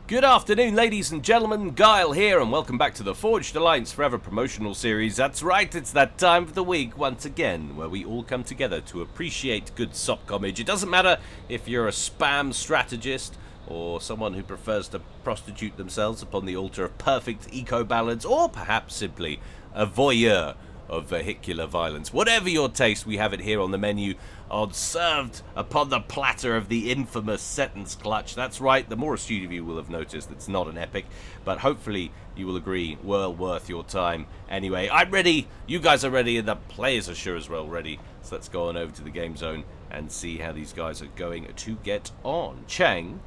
Good afternoon, ladies and gentlemen. Guile here, and welcome back to the Forged Alliance Forever promotional series. That's right, it's that time of the week once again where we all come together to appreciate good SOPCOMage. It doesn't matter if you're a spam strategist or someone who prefers to prostitute themselves upon the altar of perfect eco-balance, or perhaps simply a voyeur of vehicular violence. Whatever your taste, we have it here on the menu, served upon the platter of the infamous Setons clutch. That's right, the more astute of you will have noticed it's not an epic, but hopefully you will agree, well worth your time. Anyway, I'm ready, you guys are ready, and the players are sure as well ready. So let's go on over to the game zone and see how these guys are going to get on. Chang.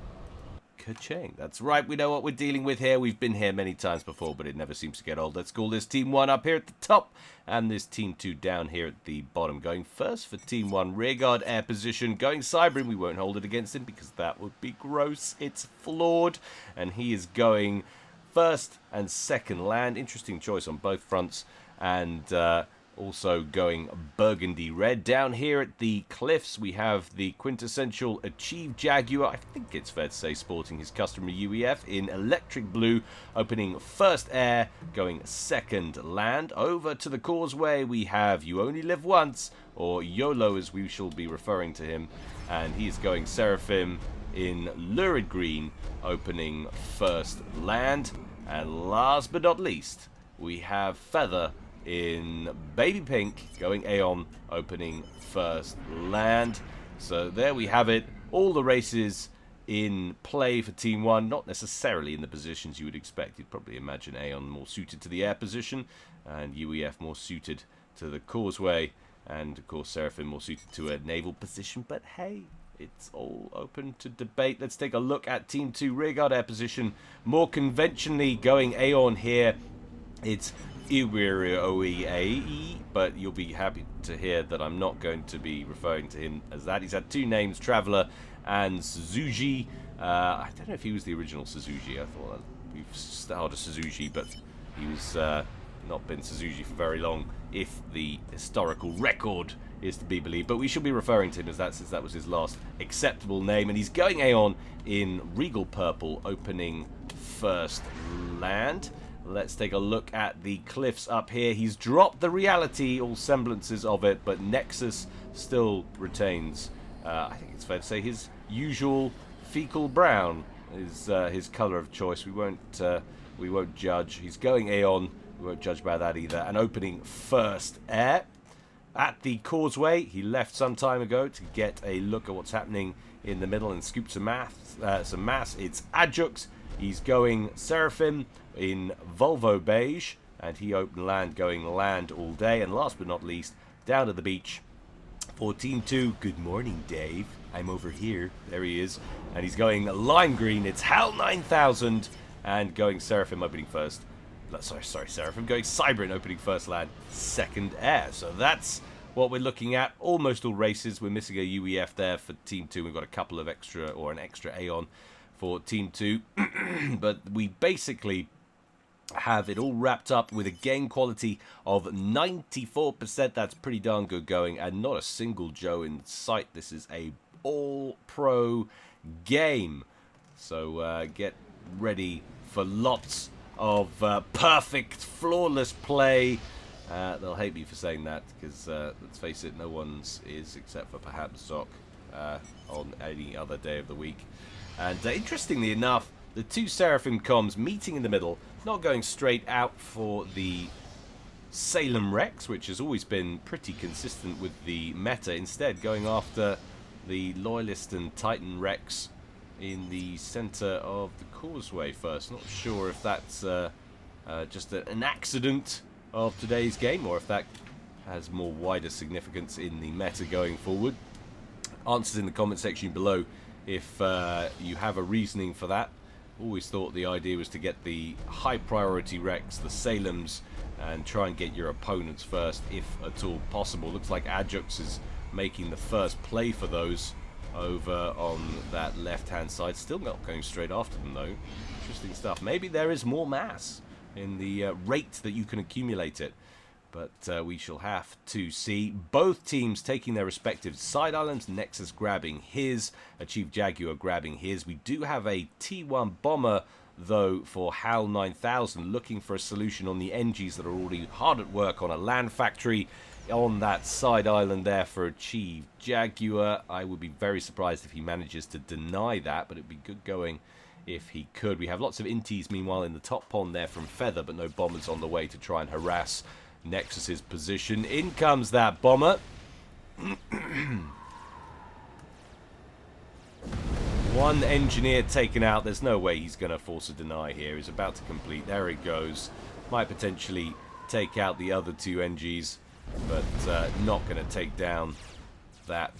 Ka-ching. That's right, we know what we're dealing with here. We've been here many times before, but it never seems to get old. Let's call this Team 1 up here at the top, and this Team 2 down here at the bottom. Going first for Team 1, rearguard air position. Going cybering, we won't hold it against him because that would be gross. It's flawed, and he is going first and second land. Interesting choice on both fronts, and also going burgundy red. Down here at the cliffs, we have the quintessential Achieve Jaguar. I think it's fair to say sporting his customary UEF in electric blue, opening first air, going second land. Over to the causeway, we have You Only Live Once, or YOLO as we shall be referring to him, and he is going Seraphim in lurid green, opening first land. And last but not least, we have Feather in baby pink, going Aeon, opening first land. So there we have it. All the races in play for Team 1, not necessarily in the positions you would expect. You'd probably imagine Aeon more suited to the air position, and UEF more suited to the causeway, and of course Seraphim more suited to a naval position. But hey, it's all open to debate. Let's take a look at Team 2 rearguard air position. More conventionally going Aeon here. It's Iwiri, but you'll be happy to hear that I'm not going to be referring to him as that. He's had two names, Traveller and Suzuki. I don't know if he was the original Suzuki. I thought we've started Suzuki, but he was not been Suzuki for very long, if the historical record is to be believed. But we should be referring to him as that, since that was his last acceptable name. And he's going Aeon in regal purple, opening first land. Let's take a look at the cliffs up here. He's dropped the reality, all semblances of it, but Nexus still retains, I think it's fair to say, his usual fecal brown is his colour of choice. We won't judge. He's going Aeon. We won't judge by that either. And opening first air at the causeway. He left some time ago to get a look at what's happening in the middle and scoop some mass. It's Adjux. He's going Seraphim in Volvo beige, and he opened land, going land all day. And last but not least, down to the beach for Team 2. Good morning, Dave. I'm over here. There he is. And he's going lime green. It's Hell 9000, and going Seraphim opening first. Sorry, Seraphim going Cybrin opening first land, second air. So that's what we're looking at. Almost all races. We're missing a UEF there for Team 2. We've got a couple of extra, or an extra Aeon for Team 2, but we basically have it all wrapped up with a game quality of 94%. That's pretty darn good going, and not a single Joe in sight. This is a all-pro game, so get ready for lots of perfect, flawless play. They'll hate me for saying that, because let's face it, no one's is, except for perhaps Zoc on any other day of the week. And interestingly enough, the two Seraphim comms meeting in the middle, not going straight out for the Salem Rex, which has always been pretty consistent with the meta, instead going after the Loyalist and Titan Rex in the center of the causeway first. Not sure if that's just an accident of today's game, or if that has more wider significance in the meta going forward. Answers in the comment section below if you have a reasoning for that. Always thought the idea was to get the high priority Rex, the Salems, and try and get your opponents first if at all possible. Looks like Adjux is making the first play for those over on that left hand side. Still not going straight after them though. Interesting stuff. Maybe there is more mass in the rate that you can accumulate it. But we shall have to see. Both teams taking their respective side islands. Nexus grabbing his. Achieve Jaguar grabbing his. We do have a T1 bomber, though, for HAL 9000, looking for a solution on the NGs that are already hard at work on a land factory on that side island there for Achieve Jaguar. I would be very surprised if he manages to deny that, but it'd be good going if he could. We have lots of inties, meanwhile, in the top pond there from Feather, but no bombers on the way to try and harass Nexus's position. In comes that bomber. One engineer taken out. There's no way he's going to force a deny here. He's about to complete. There it goes. Might potentially take out the other two NGs, but not going to take down that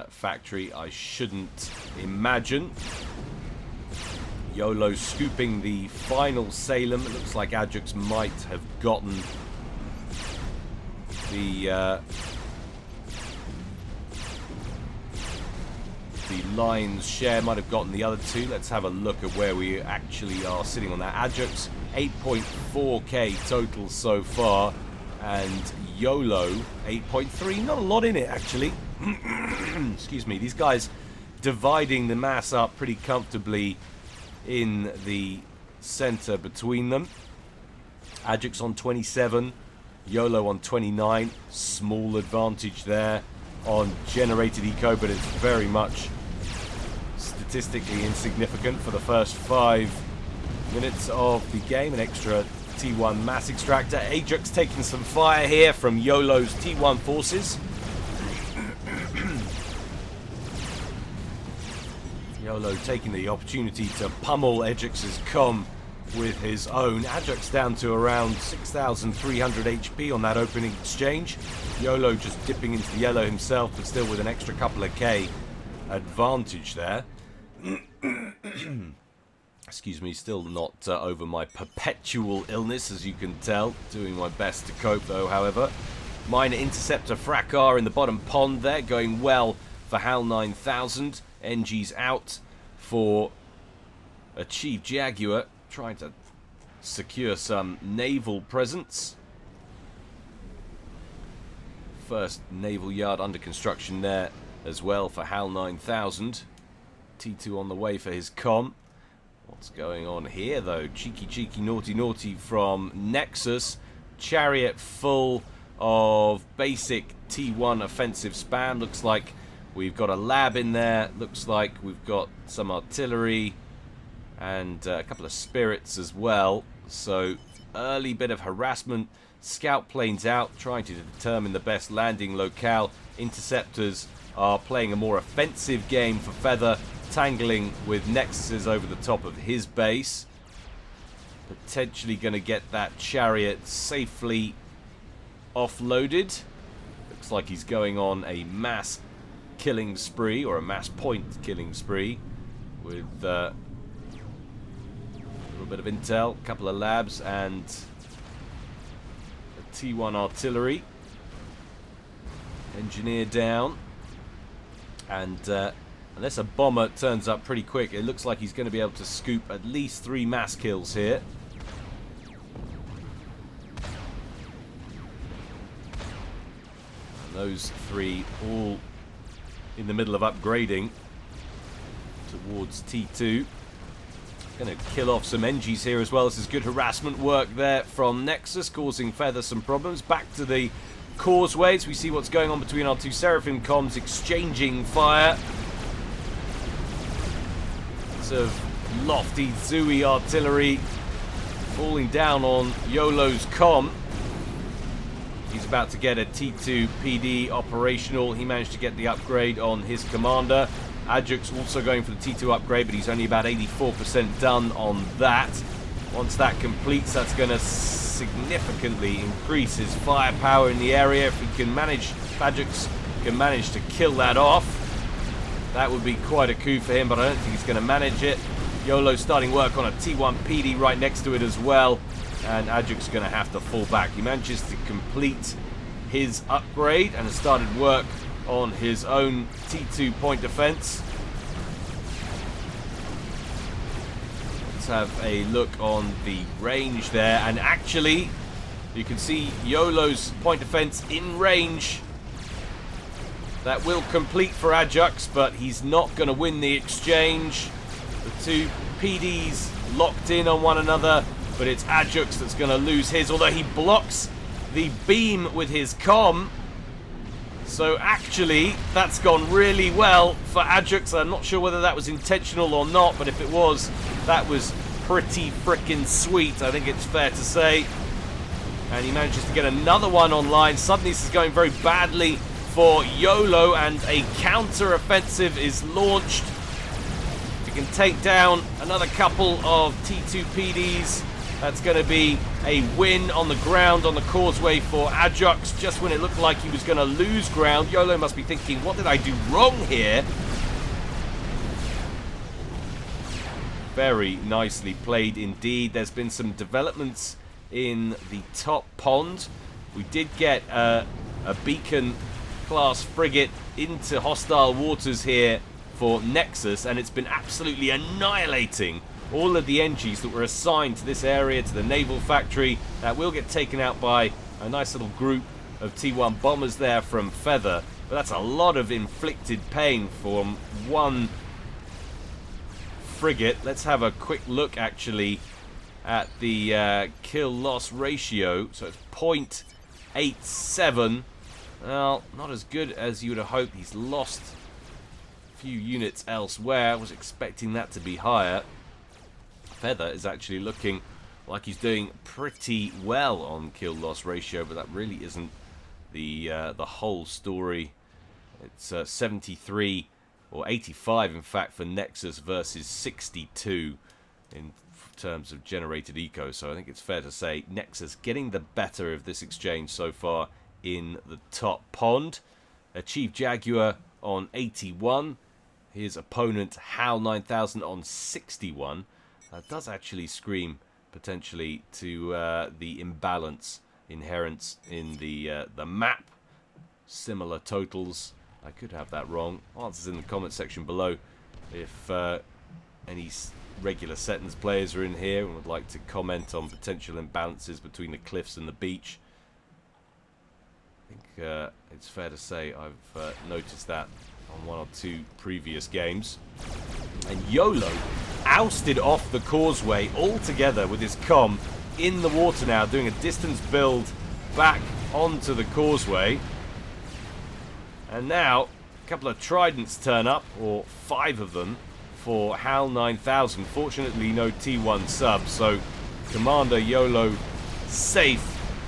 factory, I shouldn't imagine. YOLO scooping the final Salem. It looks like Ajax might have gotten the lion's share, might have gotten the other two. Let's have a look at where we actually are sitting on that. Ajax 8.4k total so far, and YOLO 8.3. Not a lot in it actually. Excuse me. These guys dividing the mass up pretty comfortably in the center between them. Ajax on 27, YOLO on 29. Small advantage there on generated eco, but it's very much statistically insignificant for the first 5 minutes of the game. An extra T1 mass extractor. Ajax taking some fire here from YOLO's T1 forces. YOLO taking the opportunity to pummel Ajax's comm with his own. Ajax down to around 6,300 HP on that opening exchange. YOLO just dipping into the yellow himself, but still with an extra couple of K advantage there. Excuse me, still not over my perpetual illness, as you can tell. Doing my best to cope, though, however. Minor interceptor Fracas in the bottom pond there, going well for HAL 9000. NG's out for Achieve Jaguar, trying to secure some naval presence. First naval yard under construction there as well for HAL 9000. T2 on the way for his comm. What's going on here though? Cheeky, naughty from Nexus. Chariot full of basic T1 offensive spam. Looks like we've got a lab in there. Looks like we've got some artillery and a couple of spirits as well. So early bit of harassment. Scout planes out, trying to determine the best landing locale. Interceptors are playing a more offensive game for Feather, tangling with Nexuses over the top of his base. Potentially going to get that chariot safely offloaded. Looks like he's going on a mass killing spree, or a mass point killing spree, with a little bit of intel, a couple of labs, and a T1 artillery. Engineer down. And unless a bomber turns up pretty quick, it looks like he's going to be able to scoop at least 3 mass kills here. And those 3 all in the middle of upgrading towards T2. Going to kill off some NGs here as well. This is good harassment work there from Nexus, causing Feather some problems. Back to the causeways. We see what's going on between our two Seraphim comms, exchanging fire. Lots of lofty Zooey artillery falling down on YOLO's comm. He's about to get a T2 PD operational. He managed to get the upgrade on his commander. Ajax also going for the T2 upgrade, but he's only about 84% done on that. Once that completes, that's going to significantly increase his firepower in the area. If he can manage, if Ajax can manage to kill that off, that would be quite a coup for him, but I don't think he's going to manage it. YOLO starting work on a T1 PD right next to it as well, and Ajax is going to have to fall back. He manages to complete his upgrade and has started work on his own T2 point defense. Let's have a look on the range there, and actually You can see YOLO's point defense in range. That will complete for Ajax, but he's not going to win the exchange. The two PDs locked in on one another, but it's Ajax that's going to lose his, although he blocks the beam with his comm. So actually, that's gone really well for Ajax. I'm not sure whether that was intentional or not, but if it was, that was pretty frickin' sweet, I think it's fair to say. And he manages to get another one online. Suddenly this is going very badly for YOLO, and a counter-offensive is launched. We can take down another couple of T2 PDs. That's going to be a win on the ground on the causeway for Ajax. Just when it looked like he was going to lose ground, YOLO must be thinking, what did I do wrong here? Very nicely played indeed. There's been some developments in the top pond. We did get a beacon-class frigate into hostile waters here for Nexus, and it's been absolutely annihilating all of the NGs that were assigned to this area, to the naval factory. That will get taken out by a nice little group of T1 bombers there from Feather, but that's a lot of inflicted pain from one frigate. Let's have a quick look actually at the kill-loss ratio. So it's 0.87. Well, not as good as you would have hoped. He's lost a few units elsewhere. I was expecting that to be higher. Feather is actually looking like he's doing pretty well on kill-loss ratio, but that really isn't the whole story. It's 73, or 85 in fact, for Nexus versus 62 in terms of generated eco. So I think it's fair to say Nexus getting the better of this exchange so far in the top pond. Chief Jaguar on 81. His opponent HAL 9000 on 61. That does actually scream potentially to the imbalance inherent in the map. Similar totals. I could have that wrong. Answers in the comment section below if any regular Setons players are in here and would like to comment on potential imbalances between the cliffs and the beach. I think it's fair to say I've noticed that on one or two previous games. And YOLO ousted off the causeway altogether with his comm in the water now, doing a distance build back onto the causeway. And now a couple of tridents turn up, or 5 of them, for HAL 9000. Fortunately, no T1 sub, so Commander YOLO safe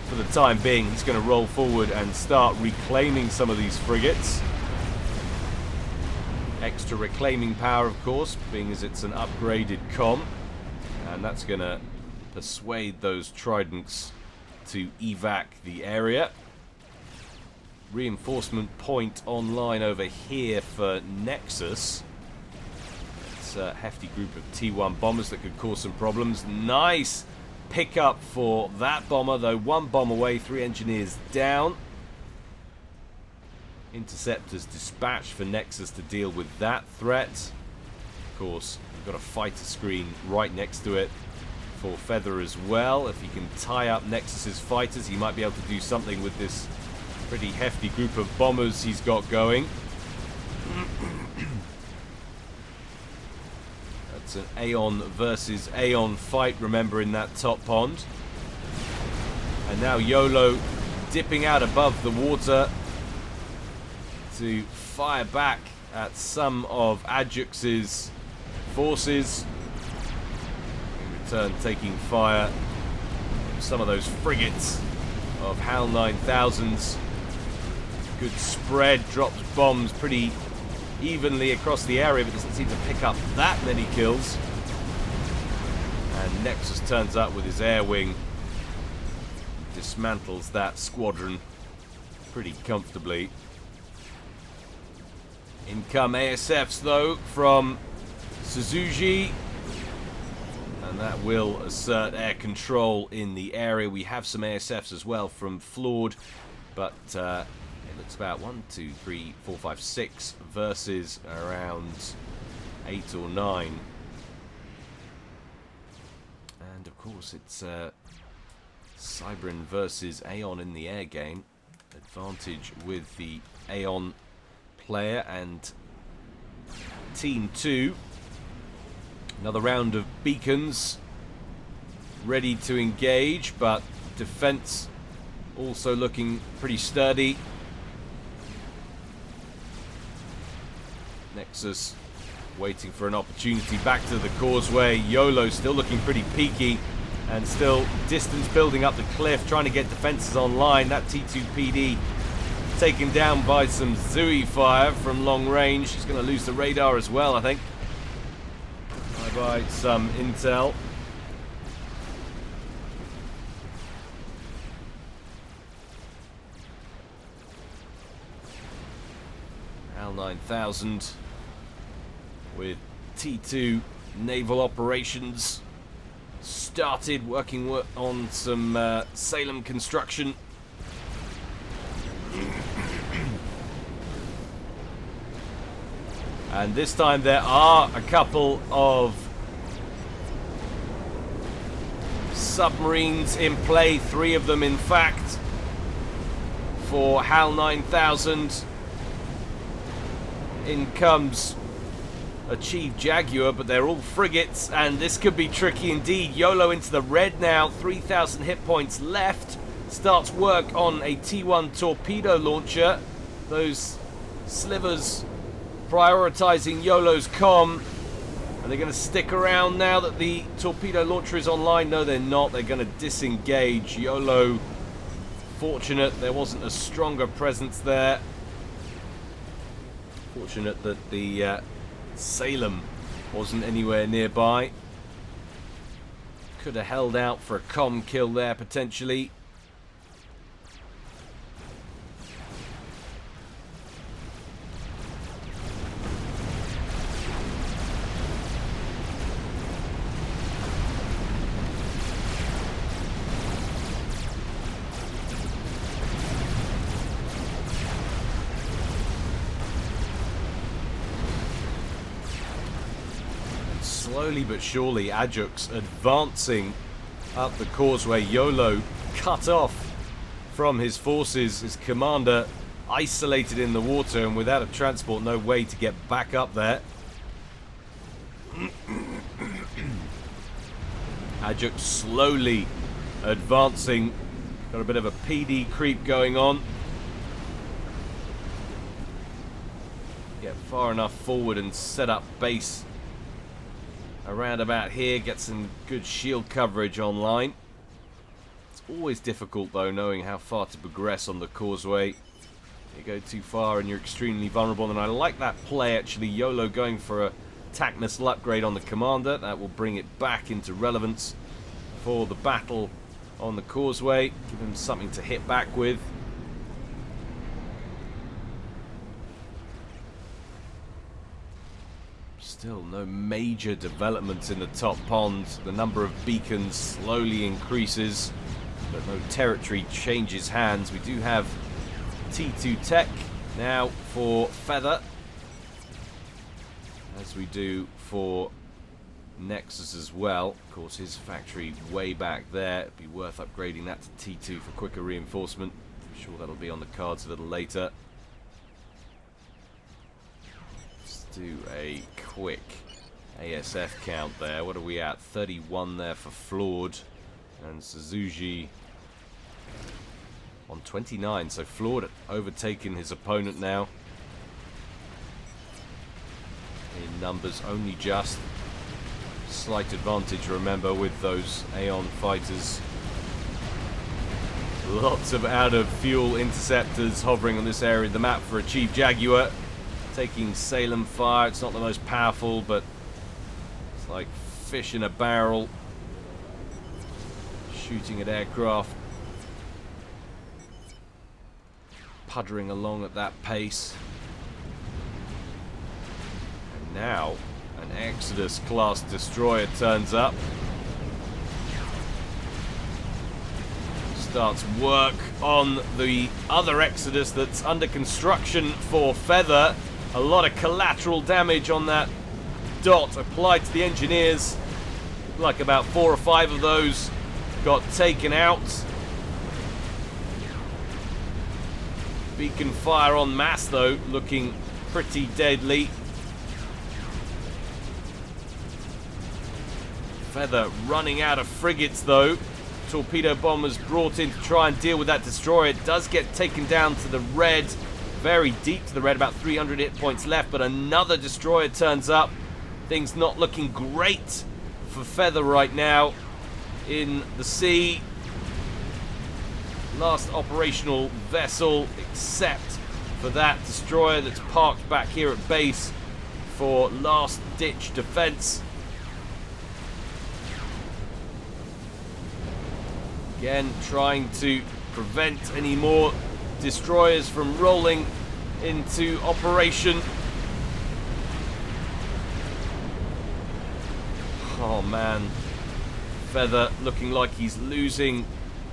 for the time being. He's going to roll forward and start reclaiming some of these frigates. Extra reclaiming power, of course, being as it's an upgraded comm. And that's going to persuade those tridents to evac the area. Reinforcement point online over here for Nexus. It's a hefty group of T1 bombers that could cause some problems. Nice pickup for that bomber, though. 1 bomb away, 3 engineers down. Interceptors dispatched for Nexus to deal with that threat. Of course, we've got a fighter screen right next to it for Feather as well. If he can tie up Nexus's fighters, he might be able to do something with this pretty hefty group of bombers he's got going. That's an Aeon versus Aeon fight, remember, in that top pond. And now YOLO dipping out above the water to fire back at some of Ajax's forces. In return, taking fire from some of those frigates of HAL 9000s. Good spread, drops bombs pretty evenly across the area, but doesn't seem to pick up that many kills. And Nexus turns up with his air wing, dismantles that squadron pretty comfortably. In come ASFs, though, from Suzuki, and that will assert air control in the area. We have some ASFs as well from Flawed, but it looks about 1, 2, 3, 4, 5, 6 versus around 8 or 9. And of course, it's Cybrin versus Aeon in the air game. Advantage with the Aeon player and Team 2. Another round of beacons ready to engage, but defense also looking pretty sturdy. Nexus waiting for an opportunity back to the causeway. YOLO still looking pretty peaky and still distance building up the cliff, trying to get defenses online. That T2PD taken down by some Zui fire from long range. He's going to lose the radar as well, I think. Bye-bye, some intel. HAL 9000 with T2 naval operations started, working on some Salem construction. And this time there are a couple of submarines in play, 3 of them in fact, for HAL 9000. In comes a Chief Jaguar, but they're all frigates, and this could be tricky indeed. YOLO into the red now, 3,000 hit points left. Starts work on a T1 torpedo launcher. Those slivers prioritizing YOLO's comm. Are they going to stick around now that the torpedo launcher is online? No, they're not. They're going to disengage. YOLO, fortunate there wasn't a stronger presence there. Fortunate that the Salem wasn't anywhere nearby. Could have held out for a comm kill there potentially. Slowly but surely, Ajux advancing up the causeway. YOLO cut off from his forces, his commander isolated in the water, and without a transport, no way to get back up there. Ajux slowly advancing. Got a bit of a PD creep going on. Get far enough forward and set up base around about here, get some good shield coverage online. It's always difficult though, knowing how far to progress on the causeway. You go too far and you're extremely vulnerable, and I like that play actually. YOLO going for a TAC missile upgrade on the commander. That will bring it back into relevance for the battle on the causeway. Give him something to hit back with. Still no major developments in the top pond. The number of beacons slowly increases, but no territory changes hands. We do have T2 tech now for Feather, as we do for Nexus as well. Of course, his factory way back there. It'd be worth upgrading that to T2 for quicker reinforcement. I'm sure that'll be on the cards a little later. Do a quick ASF count there. What are we at? 31 there for Flawed, and Suzuki on 29. So Flawed overtaking his opponent now in numbers, only just. Slight advantage, remember, with those Aeon fighters. Lots of out of fuel interceptors hovering on this area of the map for a Chief Jaguar. Taking Salem fire. It's not the most powerful, but it's like fish in a barrel. Shooting at aircraft. Puttering along at that pace. And now an Exodus class destroyer turns up. Starts work on the other Exodus that's under construction for Feather. A lot of collateral damage on that dot applied to the engineers. Like about 4 or 5 of those got taken out. Beacon fire en masse, though, looking pretty deadly. Feather running out of frigates, though. Torpedo bombers brought in to try and deal with that destroyer. It does get taken down to the red, very deep to the red, about 300 hit points left, but another destroyer turns up. Things not looking great for Feather right now in the sea. Last operational vessel, except for that destroyer that's parked back here at base for last-ditch defense. Again, trying to prevent any more destroyers from rolling into operation. Oh man, Feather looking like he's losing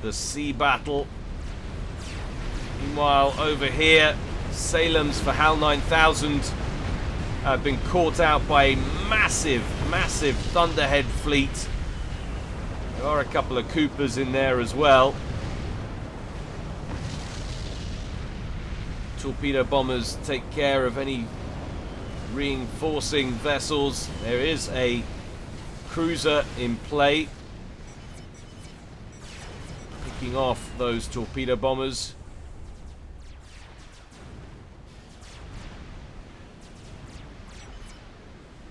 the sea battle. Meanwhile, over here, Salem's for HAL 9000 have been caught out by a massive Thunderhead fleet. There are a couple of Coopers in there as well. Torpedo bombers take care of any reinforcing vessels. There is a cruiser in play, picking off those torpedo bombers.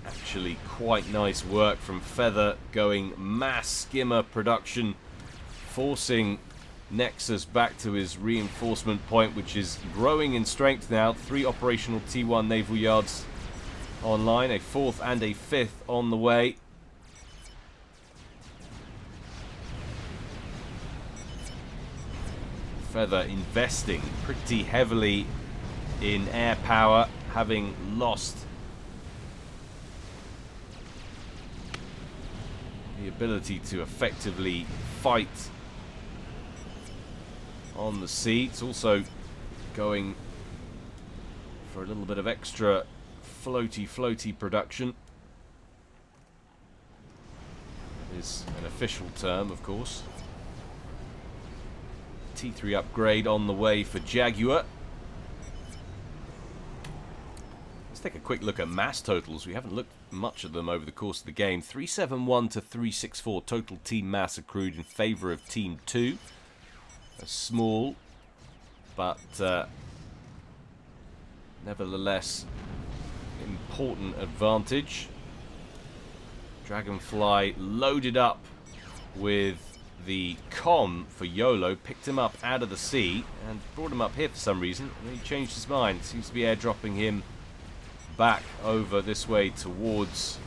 Actually quite nice work from Feather, going mass skimmer production, forcing Nexus back to his reinforcement point, which is growing in strength now. 3 operational T1 naval yards online, a 4th and a 5th on the way. Feather investing pretty heavily in air power, having lost the ability to effectively fight on the sea. It's also going for a little bit of extra floaty production. Is an official term, of course. T3 upgrade on the way for Jaguar. Let's take a quick look at mass totals. We haven't looked much at them over the course of the game. 371 to 364 total team mass accrued in favour of Team 2. A small, but nevertheless important advantage. Dragonfly loaded up with the comm for YOLO, picked him up out of the sea and brought him up here for some reason, and he changed his mind. Seems to be airdropping him back over this way towards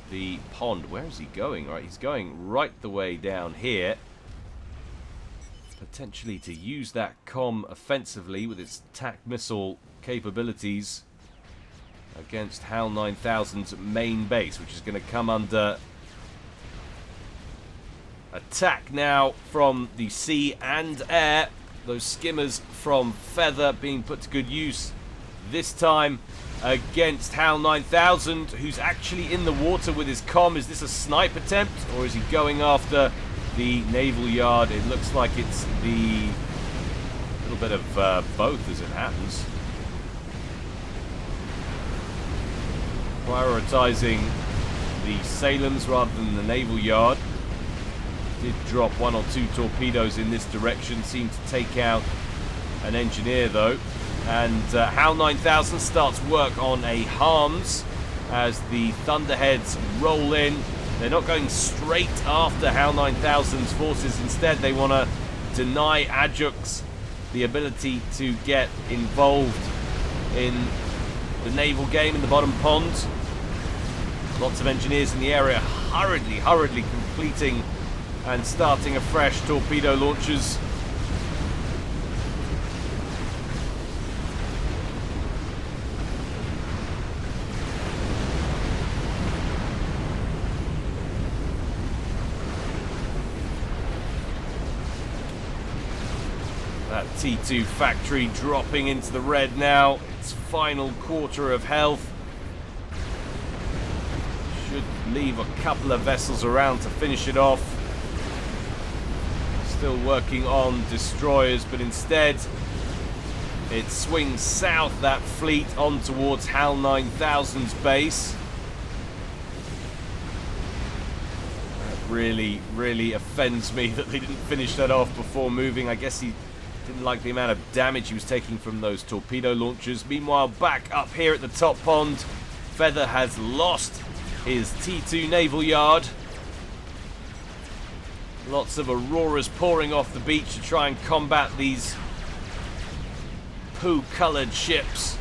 the pond. Where is he going? Right, he's going right the way down here, potentially to use that comm offensively with its TAC missile capabilities against HAL 9000's main base, which is going to come under attack now from the sea and air. Those skimmers from Feather being put to good use this time against HAL 9000, who's actually in the water with his comm. Is this a snipe attempt, or is he going after the naval yard? It looks like it's the little bit of both as it happens. Prioritizing the Salems rather than the naval yard. Did drop 1 or 2 torpedoes in this direction, seemed to take out an engineer though. And HAL 9000 starts work on a harms as the Thunderheads roll in. They're not going straight after HAL 9000's forces. Instead, they want to deny Ajax the ability to get involved in the naval game in the bottom pond. Lots of engineers in the area hurriedly completing and starting afresh torpedo launches. That T2 factory dropping into the red now. Its final quarter of health. Should leave a couple of vessels around to finish it off. Still working on destroyers, but instead it swings south, that fleet, on towards HAL 9000's base. That really offends me that they didn't finish that off before moving. I guess he didn't like the amount of damage he was taking from those torpedo launchers. Meanwhile, back up here at the top pond, Feather has lost his T2 naval yard. Lots of auroras pouring off the beach to try and combat these poo-coloured ships.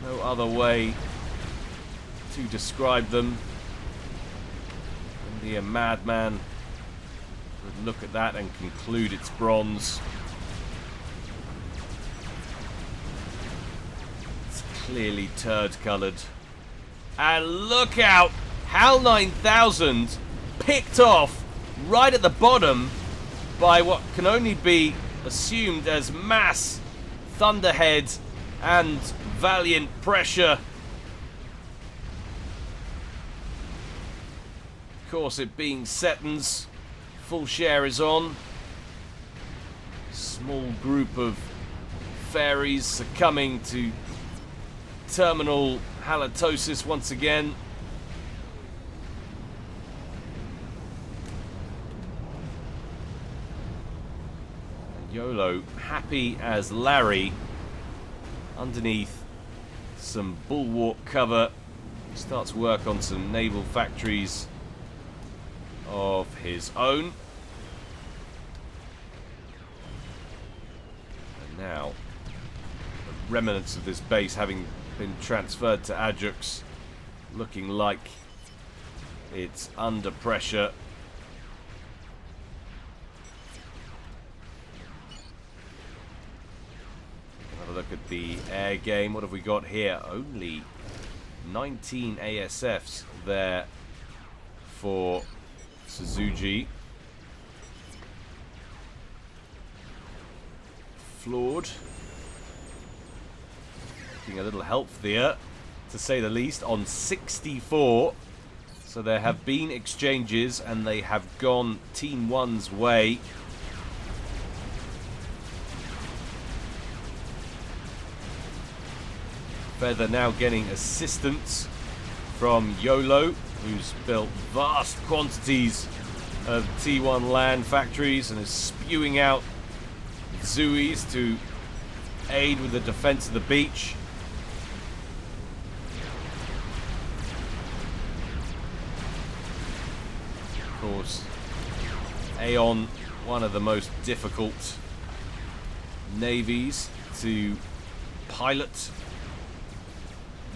No other way to describe them. Only a madman would look at that and conclude it's bronze. It's clearly turd-coloured. And look out! HAL 9000 picked off right at the bottom by what can only be assumed as mass thunderhead and valiant pressure. Of course, it being Setons, full share is on. Small group of fairies succumbing to terminal halitosis once again. YOLO, happy as Larry, underneath some bulwark cover, starts work on some naval factories of his own. And now, the remnants of this base having been transferred to Ajax, looking like it's under pressure. Look at the air game. What have we got here? Only 19 ASFs there for Suzuki. Flawed. Looking a little healthier, to say the least, on 64. So there have been exchanges and they have gone Team 1's way. Feather now getting assistance from YOLO, who's built vast quantities of T1 land factories and is spewing out Zuis to aid with the defense of the beach. Of course, Aeon, one of the most difficult navies to pilot.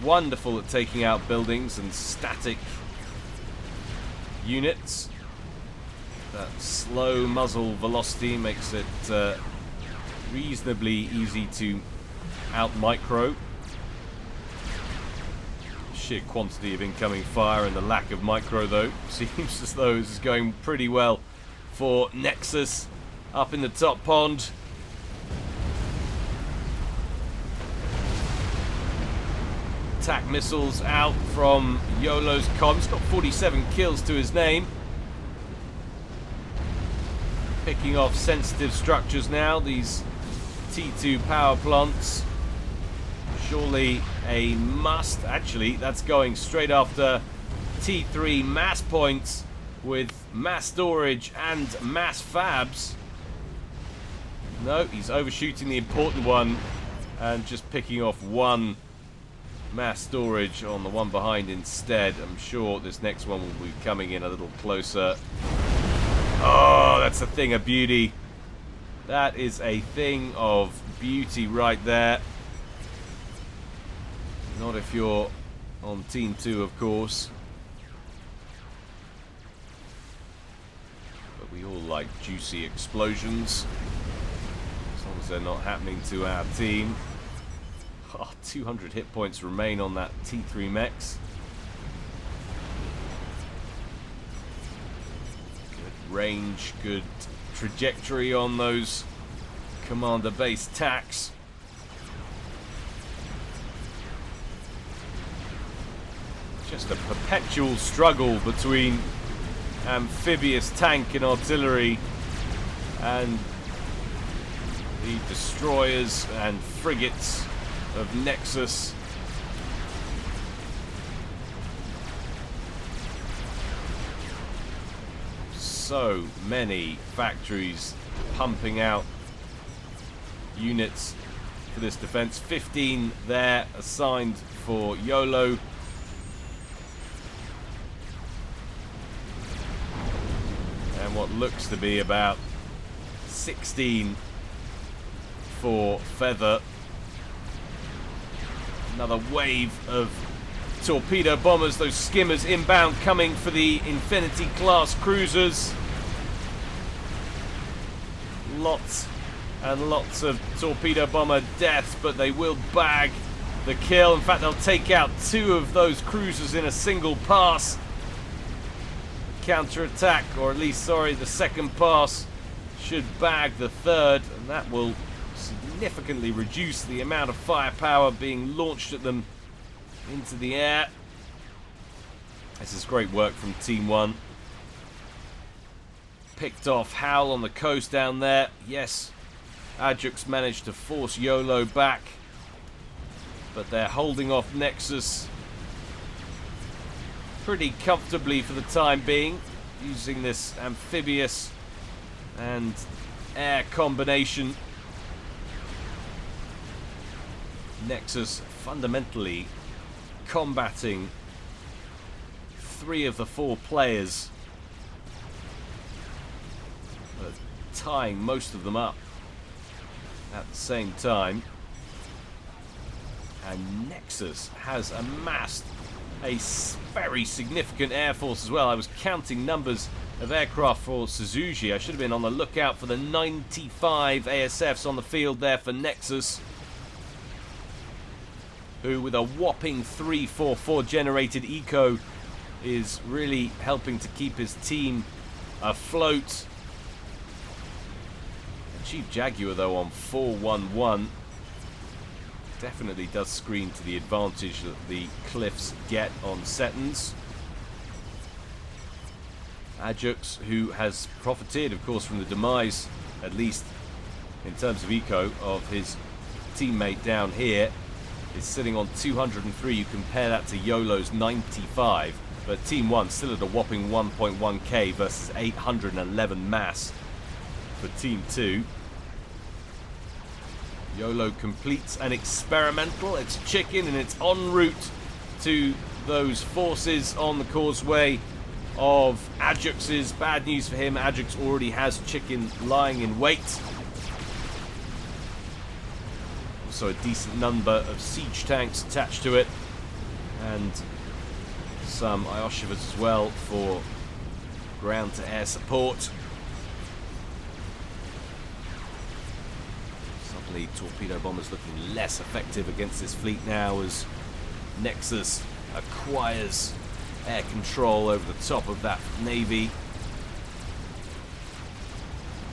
Wonderful at taking out buildings and static units. That slow muzzle velocity makes it reasonably easy to out-micro. Sheer quantity of incoming fire and the lack of micro, though, seems as though this is going pretty well for Nexus up in the top pond. Attack missiles out from YOLO's comm. He's got 47 kills to his name. Picking off sensitive structures now, these T2 power plants. Surely a must. Actually, that's going straight after T3 mass points with mass storage and mass fabs. No, he's overshooting the important one and just picking off one mass storage on the one behind instead. I'm sure this next one will be coming in a little closer. Oh, that's a thing of beauty. That is a thing of beauty right there. Not if you're on Team 2, of course. But we all like juicy explosions, as long as they're not happening to our team. Oh, 200 hit points remain on that T3 mechs. Good range, good trajectory on those commander base tacks. Just a perpetual struggle between amphibious tank and artillery And the destroyers and frigates of Nexus. So many factories pumping out units for this defense. 15 there assigned for YOLO. And what looks to be about 16 for Feather. Another wave of torpedo bombers, those skimmers inbound, coming for the Infinity class cruisers. Lots and lots of torpedo bomber deaths, but they will bag the kill. In fact, they'll take out 2 of those cruisers in a single pass. Counter-attack, or at least, sorry, the second pass should bag the third, and that will significantly reduce the amount of firepower being launched at them into the air. This is great work from Team 1. Picked off Howl on the coast down there. Yes, Ajax managed to force YOLO back, but they're holding off Nexus pretty comfortably for the time being, using this amphibious and air combination. Nexus fundamentally combating 3 of the 4 players, but tying most of them up at the same time. And Nexus has amassed a very significant air force as well. I was counting numbers of aircraft for Suzuki. I should have been on the lookout for the 95 ASFs on the field there for Nexus, who with a whopping 344 generated eco is really helping to keep his team afloat. Chief Jaguar though on 411 definitely does screen to the advantage that the Cliffs get on Setons. Ajax, who has profited of course from the demise, at least in terms of eco, of his teammate down here, is sitting on 203. You compare that to YOLO's 95, but Team 1 still at a whopping 1.1k versus 811 mass for Team 2. YOLO completes an experimental. It's chicken and it's en route to those forces on the causeway of Ajax's. Bad news for him, Ajax already has chicken lying in wait. Also a decent number of siege tanks attached to it, and some Ioshivas as well for ground-to-air support. Suddenly torpedo bombers looking less effective against this fleet now as Nexus acquires air control over the top of that navy.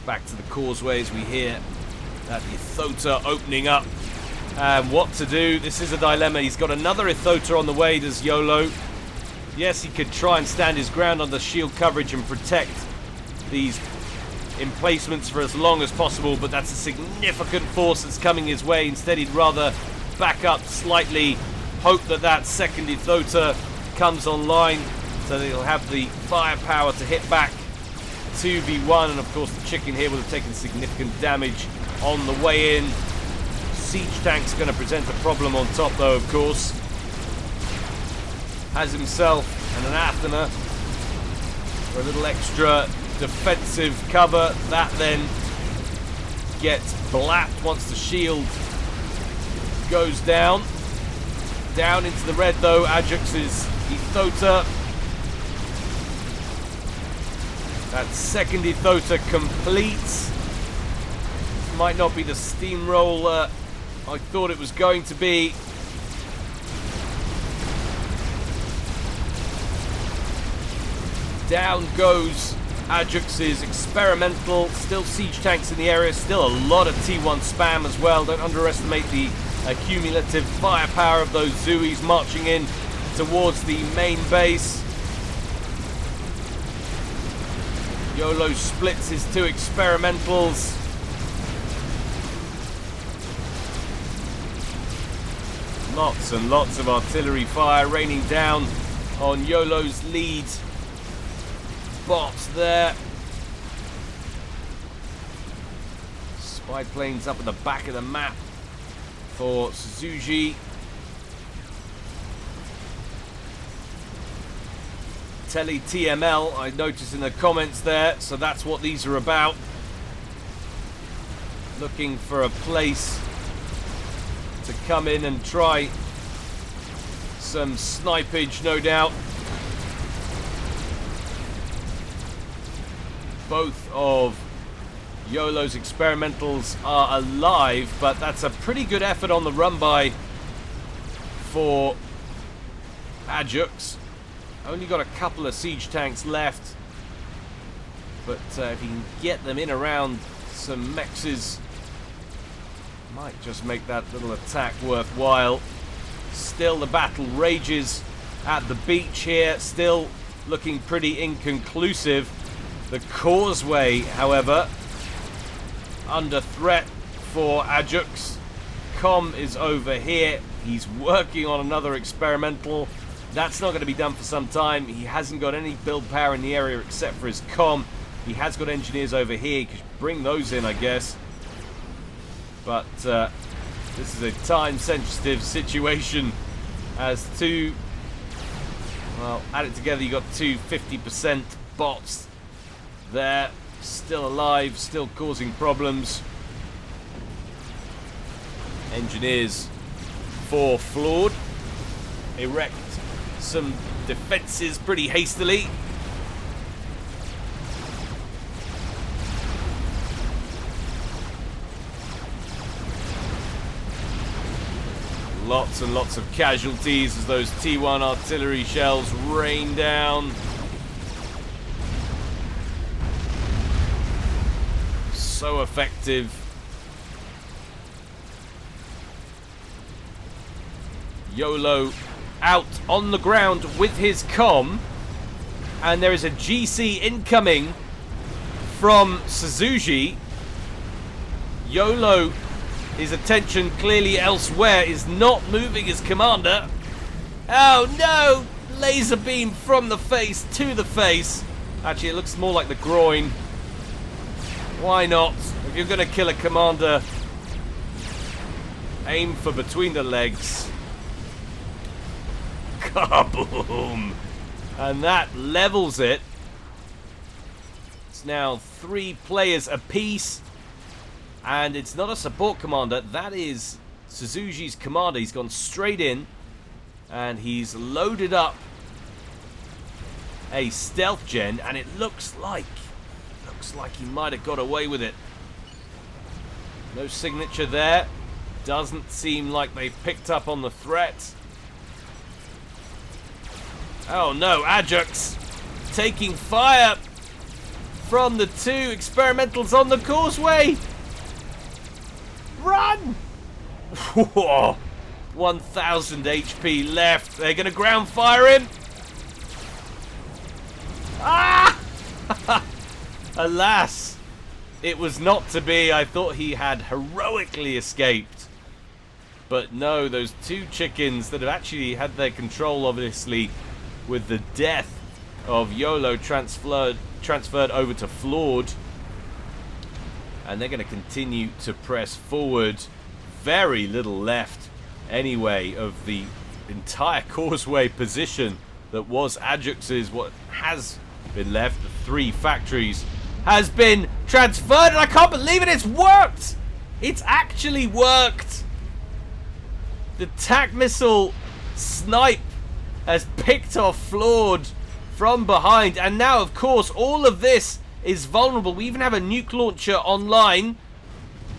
Back to the causeway as we hear that Ithota opening up. And what to do? This is a dilemma. He's got another Ithota on the way, does YOLO. Yes, he could try and stand his ground on the shield coverage and protect these emplacements for as long as possible, but that's a significant force that's coming his way. Instead, he'd rather back up slightly, hope that that second Ithota comes online so that he'll have the firepower to hit back 2v1, and of course the chicken here would have taken significant damage on the way in. Siege tank's going to present a problem on top though, of course. Has himself an anathema for a little extra defensive cover. That then gets blapped once the shield goes down. Down into the red though, Ajax's Ithota. That second Ithota completes. This might not be the steamroller I thought it was going to be. Down goes Ajax's experimental. Still siege tanks in the area. Still a lot of T1 spam as well. Don't underestimate the cumulative firepower of those Zuis marching in towards the main base. YOLO splits his two experimentals. Lots and lots of artillery fire raining down on YOLO's lead. Bots there. Spy planes up at the back of the map for Suzuki. Tele TML, I noticed in the comments there, so that's what these are about. Looking for a place to come in and try some snipage, no doubt. Both of YOLO's experimentals are alive, but that's a pretty good effort on the run by for Ajax. Only got a couple of siege tanks left, but if you can get them in around some mexes, might just make that little attack worthwhile. Still the battle rages at the beach here, still looking pretty inconclusive. The causeway, however, under threat for Ajax. Com is over here. He's working on another experimental. That's not going to be done for some time. He hasn't got any build power in the area except for his com. He has got engineers over here. He could bring those in, I guess. But this is a time-sensitive situation as two... Well, add it together, you got two 50% bots there. Still alive, still causing problems. Engineers for Flawed. Erect some defenses pretty hastily. Lots and lots of casualties as those T1 artillery shells rain down. So effective. YOLO out on the ground with his comm, and there is a GC incoming from Suzuki. YOLO, his attention clearly elsewhere, is not moving his commander. Oh no! Laser beam from the face to the face. Actually, it looks more like the groin. Why not? If you're going to kill a commander, aim for between the legs. Kaboom! And that levels it. It's now 3 players apiece. And it's not a support commander. That is Suzuki's commander. He's gone straight in. And he's loaded up a stealth gen. And it looks like he might have got away with it. No signature there. Doesn't seem like they've picked up on the threat. Oh no, Ajax taking fire from the 2 experimentals on the causeway. Run! Whoa. 1000 HP left. They're going to ground fire him. Ah! Alas, it was not to be. I thought he had heroically escaped. But no, those 2 chickens that have actually had their control, obviously, with the death of YOLO transferred over to Flawed. And they're going to continue to press forward. Very little left, anyway, of the entire causeway position that was Ajax's. What has been left, the 3 factories, has been transferred. And I can't believe it, it's worked! It's actually worked! The TAC missile snipe has picked off Flawed from behind, and now of course all of this is vulnerable. We even have a nuke launcher online.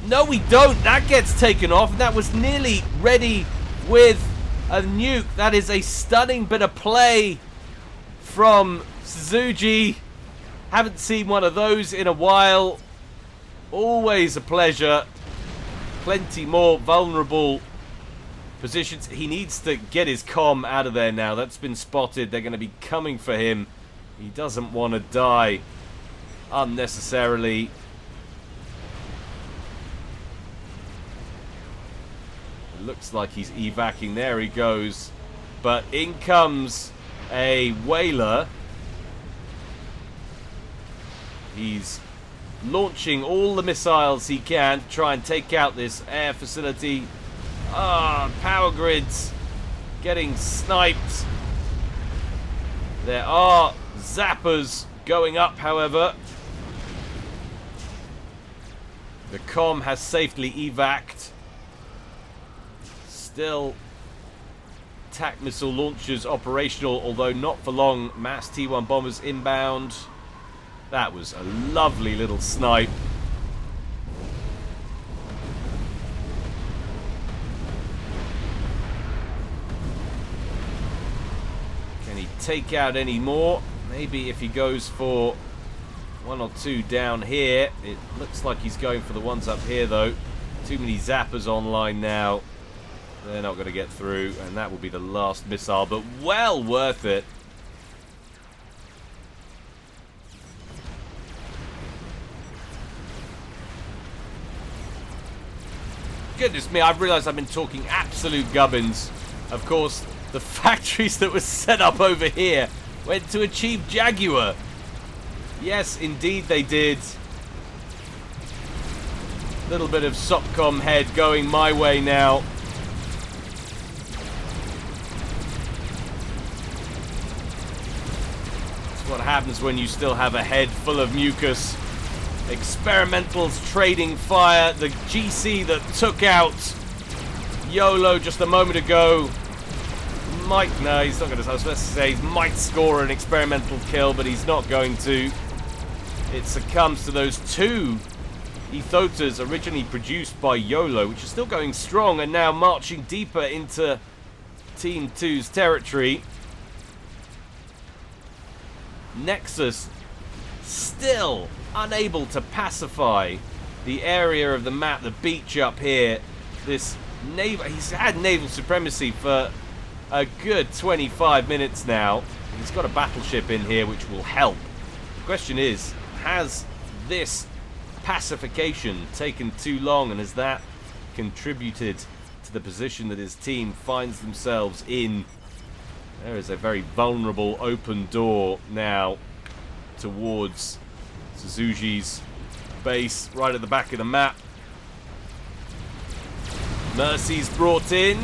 No, we don't. That gets taken off, and that was nearly ready with a nuke. That is a stunning bit of play from Suzuki. Haven't seen one of those in a while. Always a pleasure. Plenty more vulnerable positions. He needs to get his comm out of there now. That's been spotted. They're going to be coming for him. He doesn't want to die. unnecessarily. It looks like he's evacing. There he goes. But in comes a whaler. He's launching all the missiles he can to try and take out this air facility. Power grids getting sniped. There are zappers going up, however. The comm has safely evac'd. Still attack missile launchers operational, although not for long. Mass T-1 bombers inbound. That was a lovely little snipe. Can he take out any more? Maybe if he goes for one or two down here. It looks like he's going for the ones up here, though. Too many zappers online now. They're not going to get through, and that will be the last missile, but well worth it. Goodness me, I've realised I've been talking absolute gubbins. Of course, the factories that were set up over here went to achieve Jaguar. Yes, indeed they did. Little bit of SOPCOM head going my way now. That's what happens when you still have a head full of mucus. Experimentals trading fire. The GC that took out YOLO just a moment ago no, he's not going to. I was supposed to say he might score an experimental kill, but he's not going to. It succumbs to those two Ethotas originally produced by YOLO, which are still going strong and now marching deeper into Team 2's territory. Nexus still unable to pacify the area of the map, the beach up here. This naval, he's had naval supremacy for a good 25 minutes now. He's got a battleship in here which will help. The question is, has this pacification taken too long, and has that contributed to the position that his team finds themselves in? There is a very vulnerable open door now towards Suzuki's base right at the back of the map. Mercy's brought in.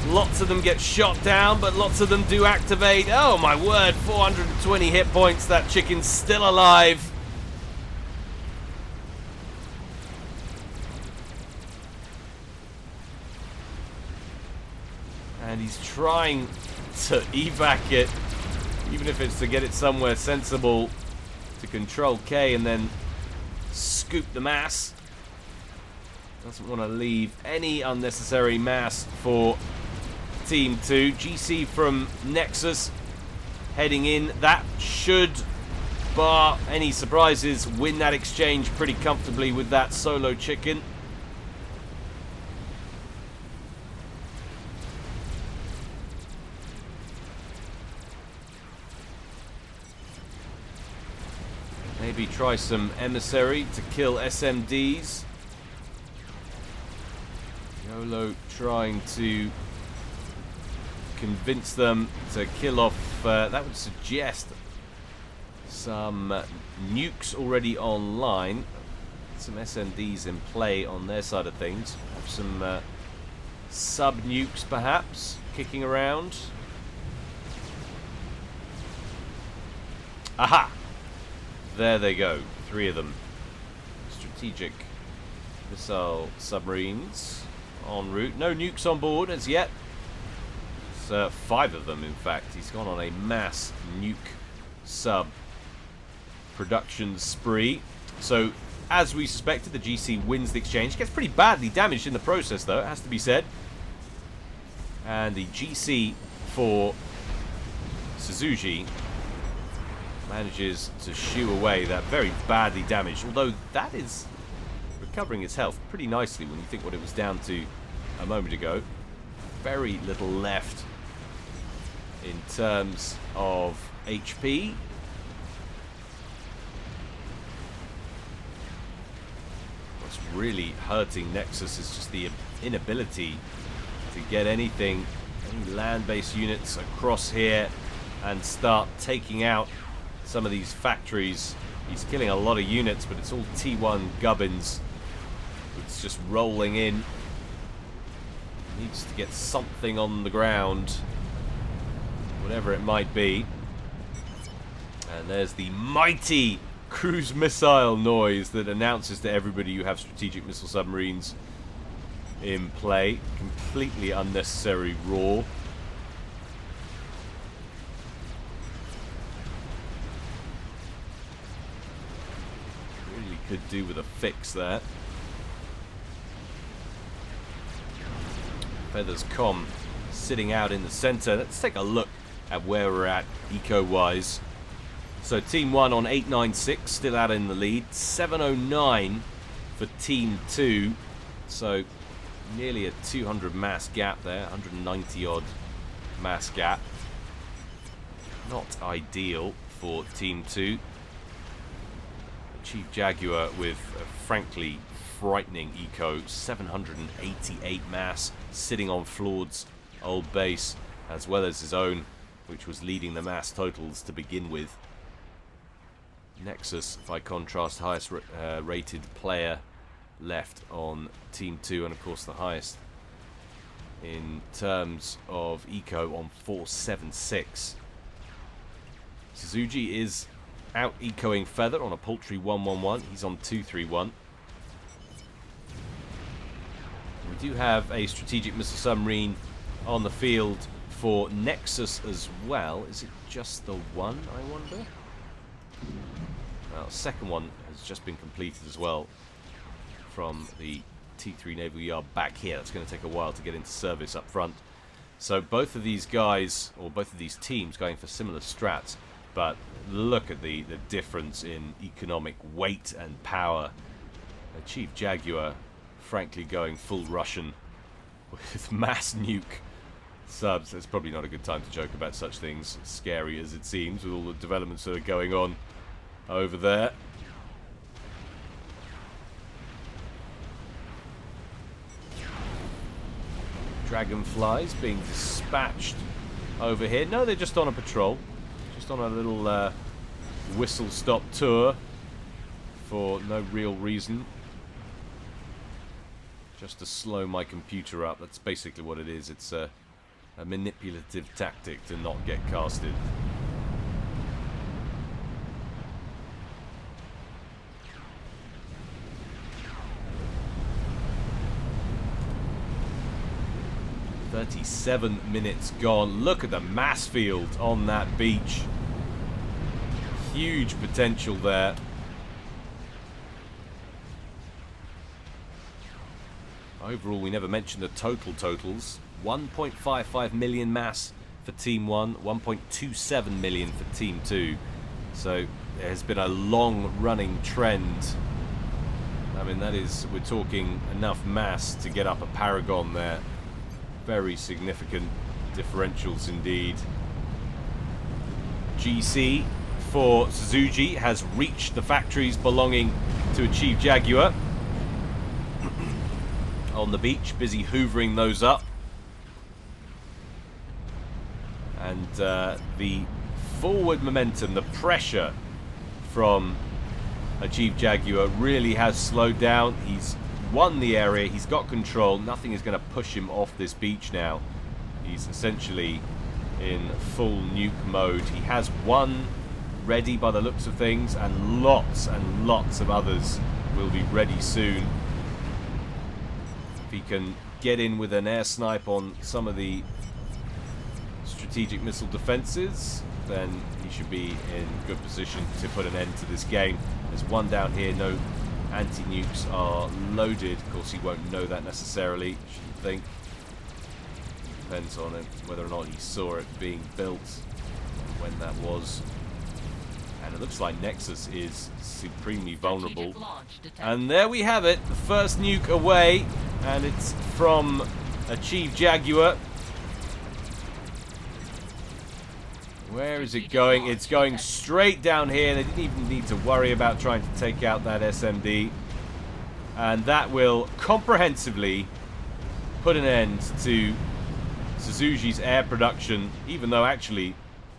Lots of them get shot down, but lots of them do activate. Oh my word, 420 hit points. That chicken's still alive. And he's trying to evac it, even if it's to get it somewhere sensible, to control K and then scoop the mass. Doesn't want to leave any unnecessary mass for Team 2. GC from Nexus heading in. That should, bar any surprises, win that exchange pretty comfortably with that solo chicken. Maybe try some emissary to kill SMDs. YOLO trying to convince them to kill off, that would suggest some nukes already online. Some SMDs in play on their side of things. Have some sub-nukes perhaps kicking around. Aha! There they go. 3 of them. Strategic missile submarines en route. No nukes on board as yet. It's 5 of them, in fact. He's gone on a mass nuke sub production spree. So, as we suspected, the GC wins the exchange. Gets pretty badly damaged in the process, though, it has to be said. And the GC for Suzuki manages to shoo away that very badly damaged, although that is recovering its health pretty nicely when you think what it was down to a moment ago. Very little left in terms of HP. really hurting Nexus is just the inability to get any land-based units across here and start taking out some of these factories. He's killing a lot of units, but it's all T1 gubbins. It's just rolling in. He needs to get something on the ground, whatever it might be. And there's the mighty cruise missile noise that announces to everybody you have strategic missile submarines in play. Completely unnecessary roar. Really could do with a fix there. Feathers Com sitting out in the center. Let's take a look at where we're at eco-wise. So Team 1 on 896, still out in the lead. 709 for Team 2. So nearly a 200 mass gap there. 190 odd mass gap. Not ideal for Team 2. Chief Jaguar with a frankly frightening eco. 788 mass, sitting on Flaud's old base, as well as his own, which was leading the mass totals to begin with. Nexus, by contrast, highest rated player left on Team 2, and of course the highest in terms of eco on 476. Suzuki is out ecoing Feather on a paltry 111. He's on 231. We do have a strategic missile submarine on the field for Nexus as well. Is it just the one, I wonder? Well, the second one has just been completed as well from the T3 Naval Yard back here. That's going to take a while to get into service up front. So both of these guys, or both of these teams, going for similar strats, but look at the difference in economic weight and power. Chief Jaguar, frankly, going full Russian with mass nuke subs. It's probably not a good time to joke about such things, scary as it seems, with all the developments that are going on over there. Dragonflies being dispatched over here. No, they're just on a patrol. Just on a little whistle-stop tour for no real reason. Just to slow my computer up. That's basically what it is. It's a manipulative tactic to not get casted. "37 minutes gone." Look at the mass field on that beach. Huge potential there. Overall, we never mentioned the totals. 1.55 million mass for Team 1, 1.27 million for Team 2. So there has been a long-running trend. I mean, that is, we're talking enough mass to get up a Paragon there. Very significant differentials indeed. GC for Suzuki has reached the factories belonging to a Chief Jaguar. On the beach, busy hoovering those up. And the forward momentum, the pressure from a Chief Jaguar really has slowed down. He's won the area, he's got control. Nothing is going to push him off this beach now. He's essentially in full nuke mode. He has one ready by the looks of things, and lots of others will be ready soon. If he can get in with an air snipe on some of the strategic missile defenses, then he should be in good position to put an end to this game. There's one down here, no anti-nukes are loaded. Of course, he won't know that necessarily, shouldn't think. Depends on it, whether or not he saw it being built, when that was. And it looks like Nexus is supremely vulnerable. And there we have it, the first nuke away, and it's from a Chief Jaguar. Where is it going? It's going straight down here. They didn't even need to worry about trying to take out that SMD. And that will comprehensively put an end to Suzuki's air production, even though actually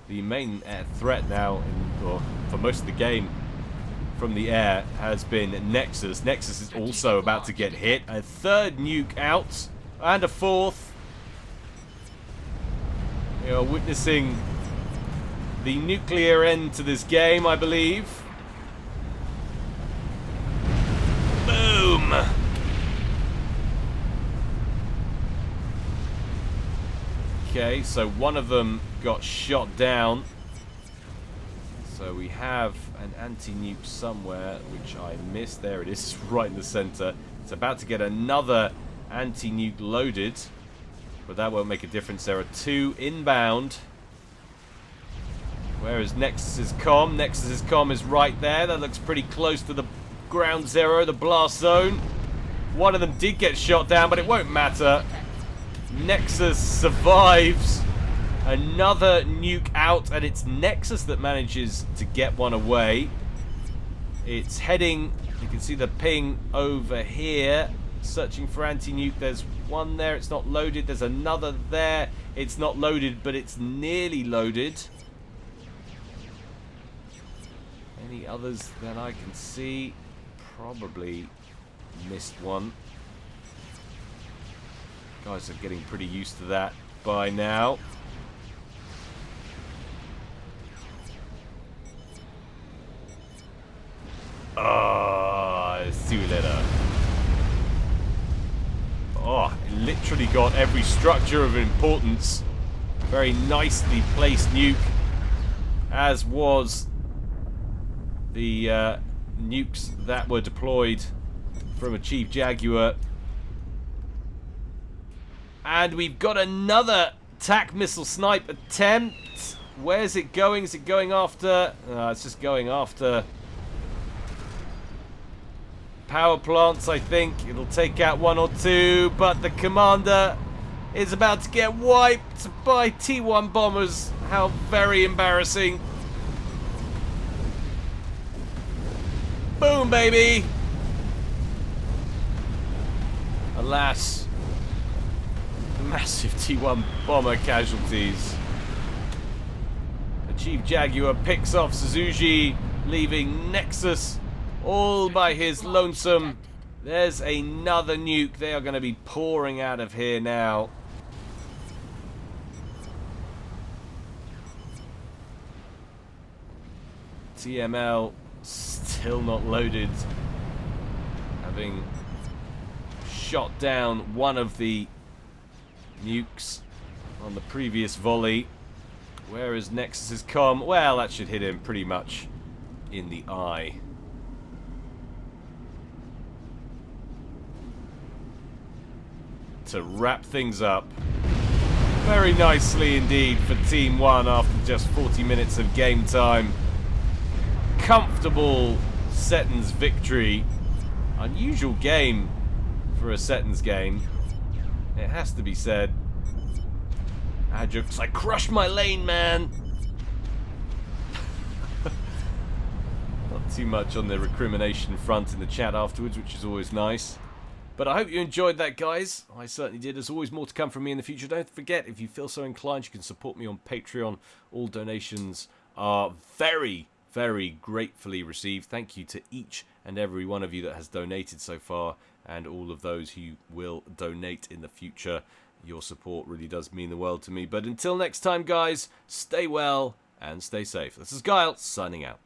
the main air threat now, or for most of the game from the air, has been Nexus. Nexus is also about to get hit. A third nuke out, and a fourth. We are witnessing the nuclear end to this game, I believe. Boom! Okay, so one of them got shot down. So we have an anti-nuke somewhere, which I missed. There it is, right in the center. It's about to get another anti-nuke loaded, but that won't make a difference. There are two inbound. Where is Nexus's comm? Nexus's comm is right there. That looks pretty close to the ground zero, the blast zone. One of them did get shot down, but it won't matter. Nexus survives. Another nuke out, and it's Nexus that manages to get one away. It's heading, you can see the ping over here, searching for anti-nuke. There's one there, it's not loaded. There's another there, it's not loaded, but it's nearly loaded. Any others that I can see? Probably missed one. Guys are getting pretty used to that by now. See you later. Oh, literally got every structure of importance. Very nicely placed nuke, as was the nukes that were deployed from a Chief Jaguar. And we've got another TAC missile snipe attempt. Where's it going? Is it going after... it's just going after power plants, I think. It'll take out one or two, but the commander is about to get wiped by T1 bombers. How very embarrassing. Boom, baby! Alas, massive T1 bomber casualties. The Chief Jaguar picks off Suzuki, leaving Nexus all by his lonesome. There's another nuke. They are going to be pouring out of here now. TML still not loaded, having shot down one of the nukes on the previous volley. Where is Nexus's comm? Well, that should hit him pretty much in the eye. To wrap things up very nicely indeed for Team 1 after just 40 minutes of game time. Comfortable Setons victory. Unusual game for a Setons game, it has to be said. Adjunct, I crushed my lane, man. Not too much on the recrimination front in the chat afterwards, which is always nice. But I hope you enjoyed that, guys. I certainly did. There's always more to come from me in the future. Don't forget, if you feel so inclined, you can support me on Patreon. All donations are very, very gratefully received. Thank you to each and every one of you that has donated so far, and all of those who will donate in the future. Your support really does mean the world to me. But until next time, guys, stay well and stay safe. This is Guile, signing out.